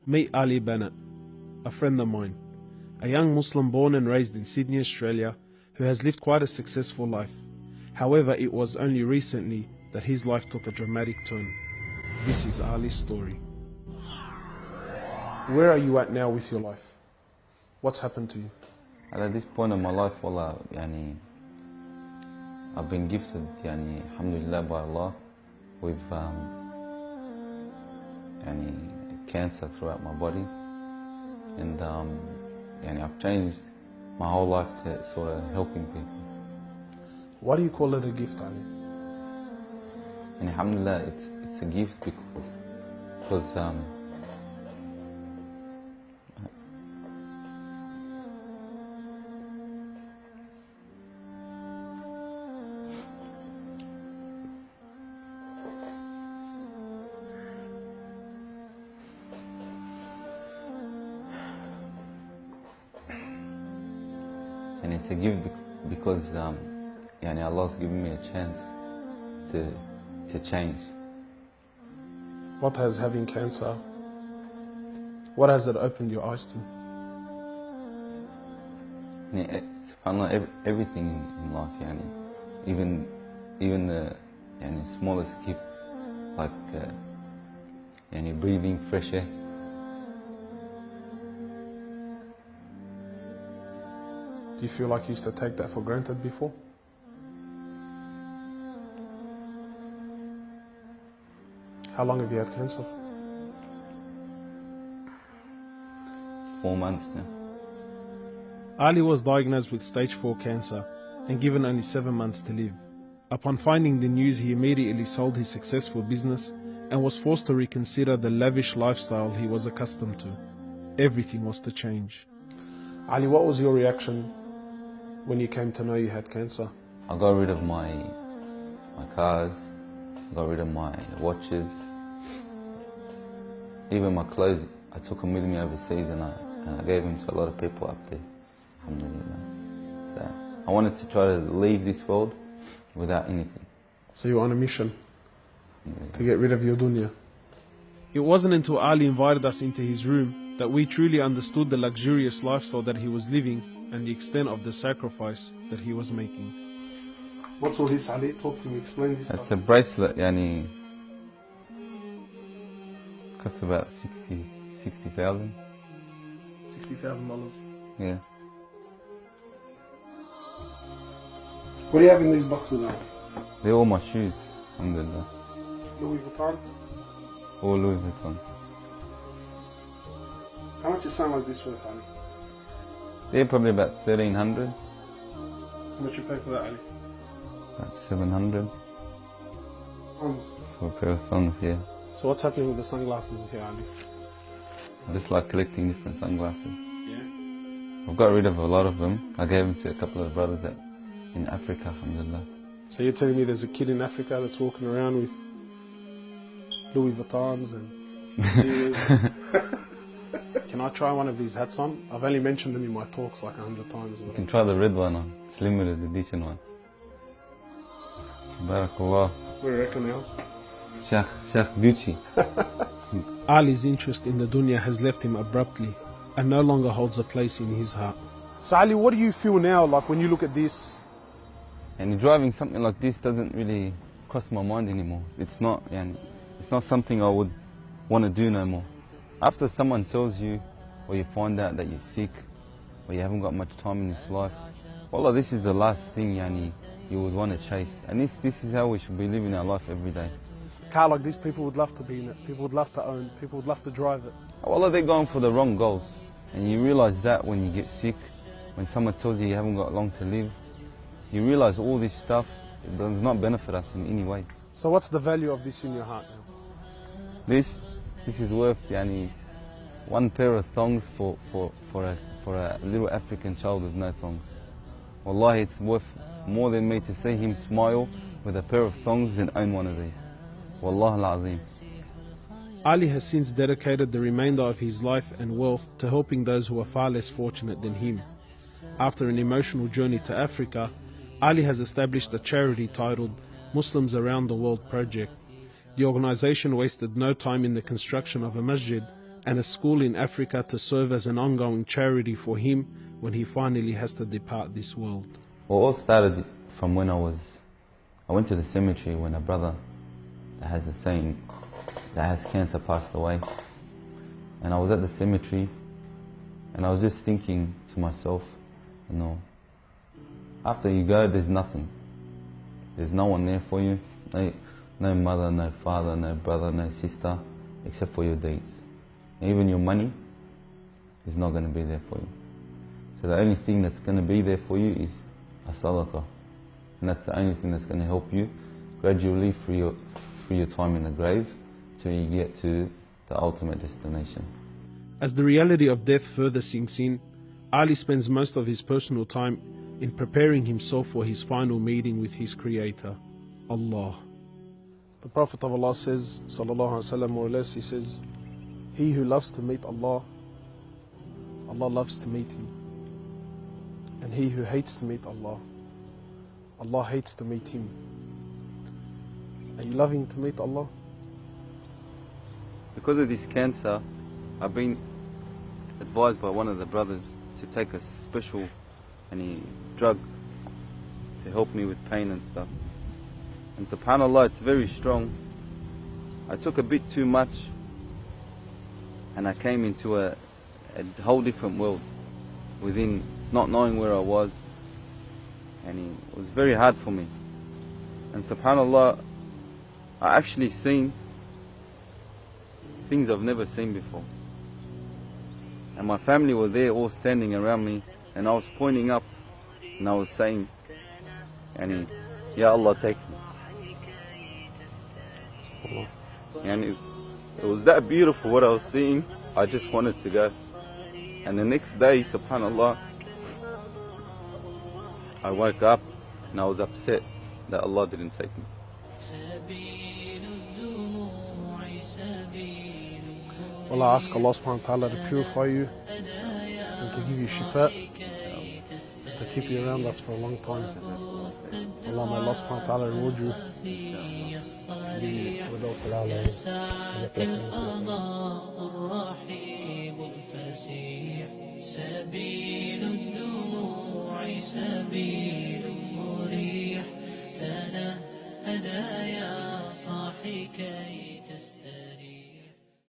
Meet Ali Bennett, a friend of mine, a young Muslim born and raised in Sydney, Australia, who has lived quite a successful life. However, it was only recently that his life took a dramatic turn. This is Ali's story. Where are you at now with your life? What's happened to you? And at this point in my life, wallah, I've been gifted, alhamdulillah, by Allah, with cancer throughout my body, and I've changed my whole life to sort of helping people. Why do you call it a gift, Ali? And alhamdulillah, it's a gift because and it's a gift because Allah's given me a chance to change. What has having cancer, what has it opened your eyes to? SubhanAllah, everything in life, even the smallest gift, like breathing fresh air. Do you feel like you used to take that for granted before? How long have you had cancer? 4 months now. Ali was diagnosed with stage 4 cancer and given only 7 months to live. Upon finding the news, he immediately sold his successful business and was forced to reconsider the lavish lifestyle he was accustomed to. Everything was to change. Ali, what was your reaction when you came to know you had cancer? I got rid of my cars, I got rid of my watches, even my clothes. I took them with me overseas and I gave them to a lot of people up there. Alhamdulillah. So I wanted to try to leave this world without anything. So you were on a mission to get rid of your dunya. It wasn't until Ali invited us into his room that we truly understood the luxurious lifestyle that he was living and the extent of the sacrifice that he was making. What's all this, Ali? Talk to me, explain this. It's a bracelet, costs about $60,000. $60,000? Yeah. What do you have in these boxes now? They're all my shoes, alhamdulillah. Louis Vuitton? All Louis Vuitton. How much is something like this worth, Ali? They're probably about 1,300. How much you pay for that, Ali? About 700. Thongs? For a pair of thongs, yeah. So what's happening with the sunglasses here, Ali? I just like collecting different sunglasses. Yeah? I've got rid of a lot of them. I gave them to a couple of brothers in Africa, alhamdulillah. So you're telling me there's a kid in Africa that's walking around with Louis Vuittons and Can I try one of these hats on? I've only mentioned them in my talks like 100 times. You can try the red one on. It's limited edition one. Barakallah. What do you reckon else? Sheikh Gucci. Ali's interest in the dunya has left him abruptly and no longer holds a place in his heart. So Ali, what do you feel now, like when you look at this? And driving something like this doesn't really cross my mind anymore. It's not something I would want to do no more. After someone tells you, or you find out that you're sick, or you haven't got much time in this life, wallah, this is the last thing you would want to chase. And this is how we should be living our life every day. A car like this, people would love to be in it, people would love to own, people would love to drive it. Wallah, they're going for the wrong goals. And you realize that when you get sick, when someone tells you you haven't got long to live, you realize all this stuff does not benefit us in any way. So what's the value of this in your heart now? This is worth one pair of thongs for a little African child with no thongs. Wallahi, it's worth more than me to see him smile with a pair of thongs than own one of these. Wallah al-Azim. Ali has since dedicated the remainder of his life and wealth to helping those who are far less fortunate than him. After an emotional journey to Africa, Ali has established a charity titled Muslims Around the World Project. The organization wasted no time in the construction of a masjid and a school in Africa to serve as an ongoing charity for him when he finally has to depart this world. Well, it all started from when I went to the cemetery when a brother that has the same, that has cancer, passed away. And I was at the cemetery and I was just thinking to myself, you know, after you go, there's nothing. There's no one there for you. No mother, no father, no brother, no sister, except for your deeds. And even your money is not going to be there for you. So the only thing that's going to be there for you is a sadaqah. And that's the only thing that's going to help you gradually through your time in the grave till you get to the ultimate destination. As the reality of death further sinks in, Ali spends most of his personal time in preparing himself for his final meeting with his Creator, Allah. The Prophet of Allah says, sallallahu alaihi wasallam, more or less, he says, he who loves to meet Allah, Allah loves to meet him. And he who hates to meet Allah, Allah hates to meet him. Are you loving to meet Allah? Because of this cancer, I've been advised by one of the brothers to take a special drug to help me with pain and stuff. And subhanAllah, it's very strong. I took a bit too much and I came into a whole different world within not knowing where I was, and it was very hard for me. And subhanAllah, I actually seen things I've never seen before. And my family were there all standing around me, and I was pointing up and I was saying, Ya Allah, take me. And it was that beautiful what I was seeing, I just wanted to go. And the next day, subhanAllah, I woke up and I was upset that Allah didn't take me. Well, I ask Allah subhanahu wa ta'ala to purify you and to give you shifa, to keep you around us for a long time. Allah, may Allah subhanahu wa ta'ala reward you. سبيل الدموع سبيل مريح تنهدى يا